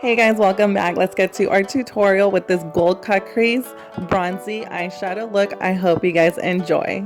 Hey guys, welcome back. Let's get to our tutorial with this gold cut crease bronzy eyeshadow look. I hope you guys enjoy.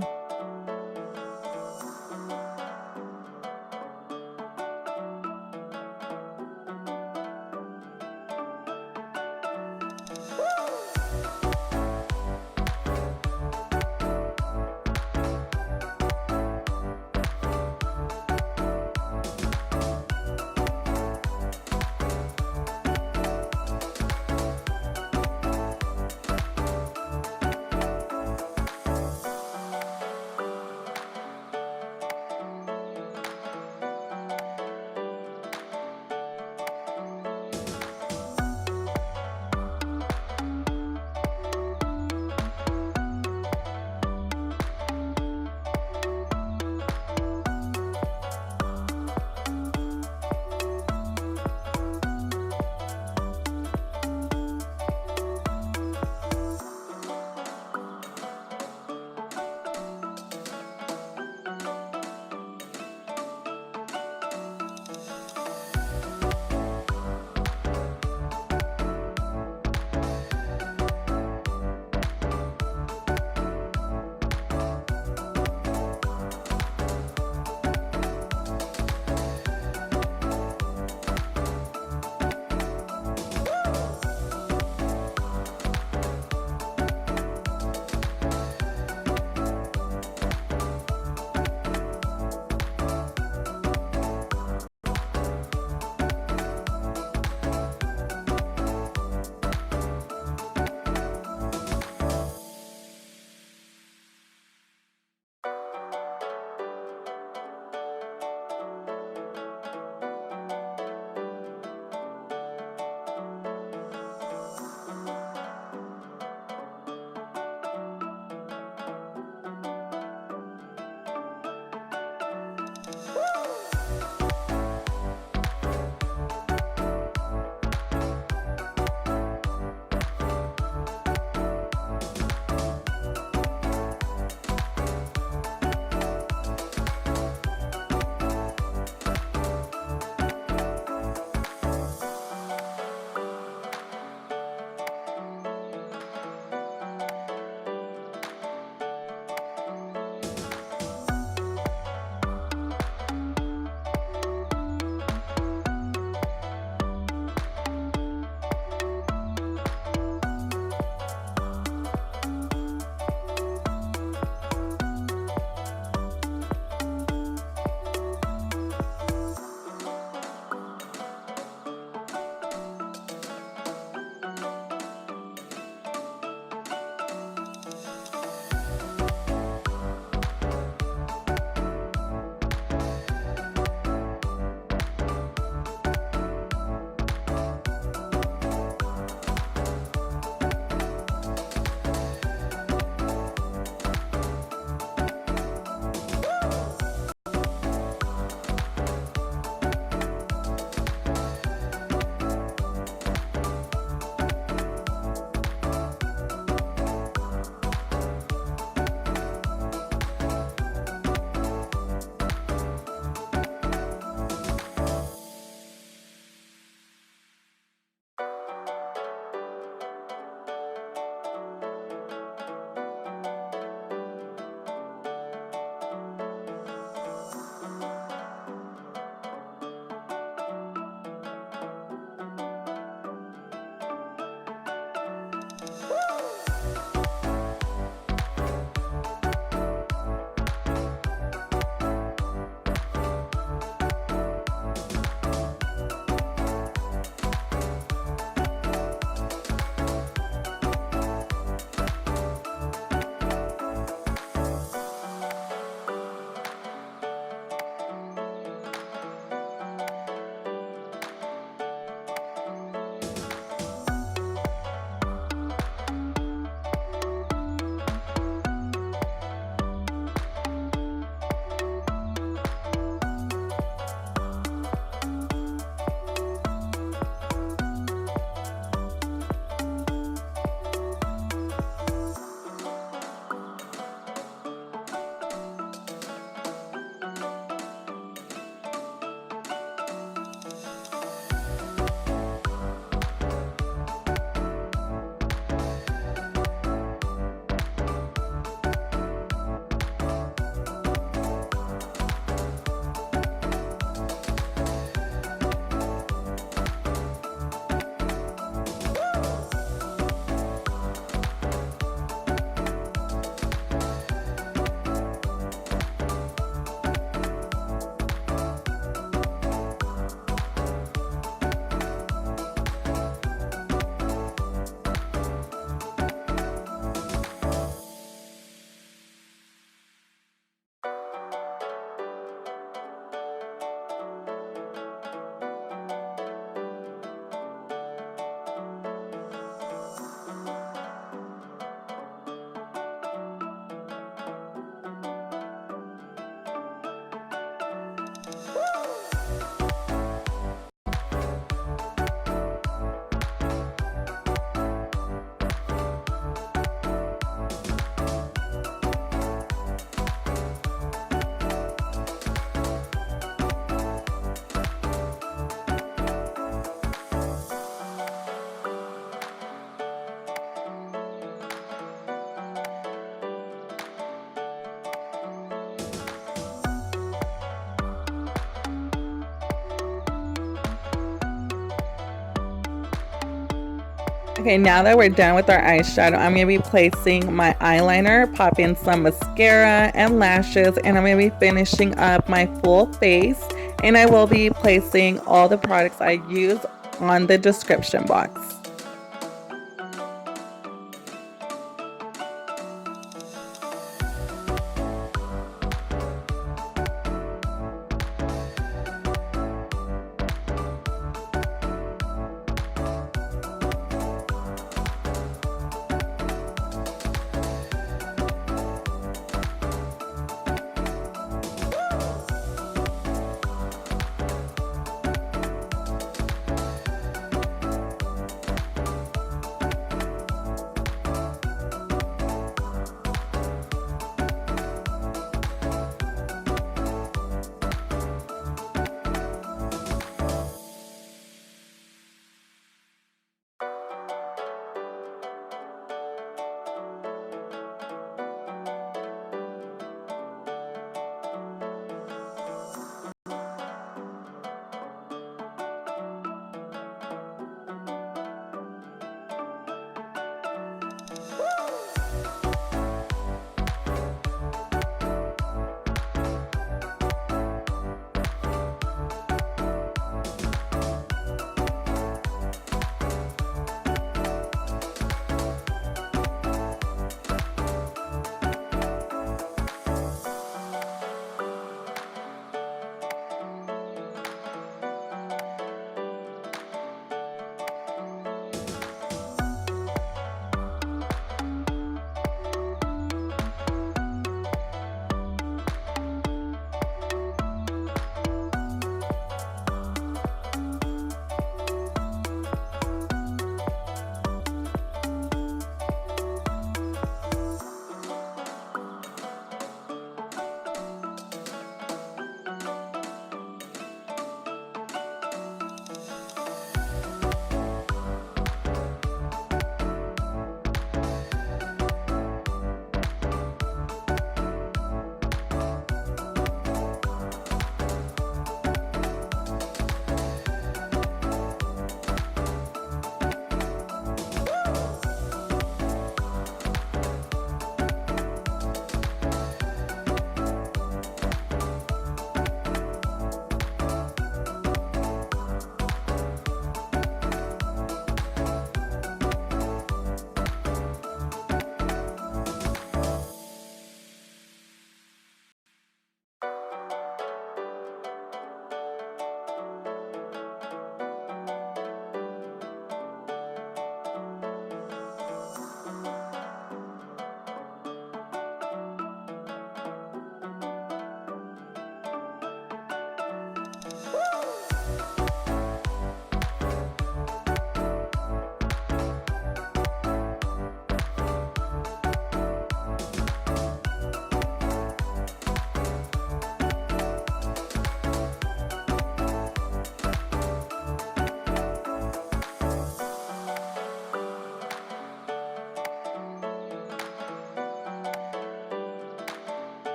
Okay, now that we're done with our eyeshadow, I'm going to be placing my eyeliner, popping some mascara and lashes, and I'm going to be finishing up my full face. And I will be placing all the products I use on the description box.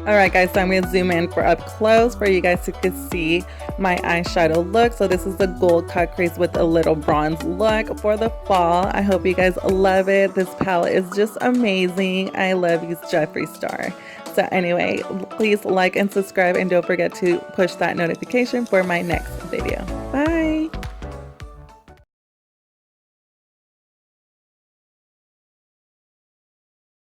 Alright guys, so I'm going to zoom in for up close for you guys to see my eyeshadow look. So this is the gold cut crease with a little bronze look for the fall. I hope you guys love it. This palette is just amazing. I love these Jeffree Star. So anyway, please like and subscribe and don't forget to push that notification for my next video. Bye!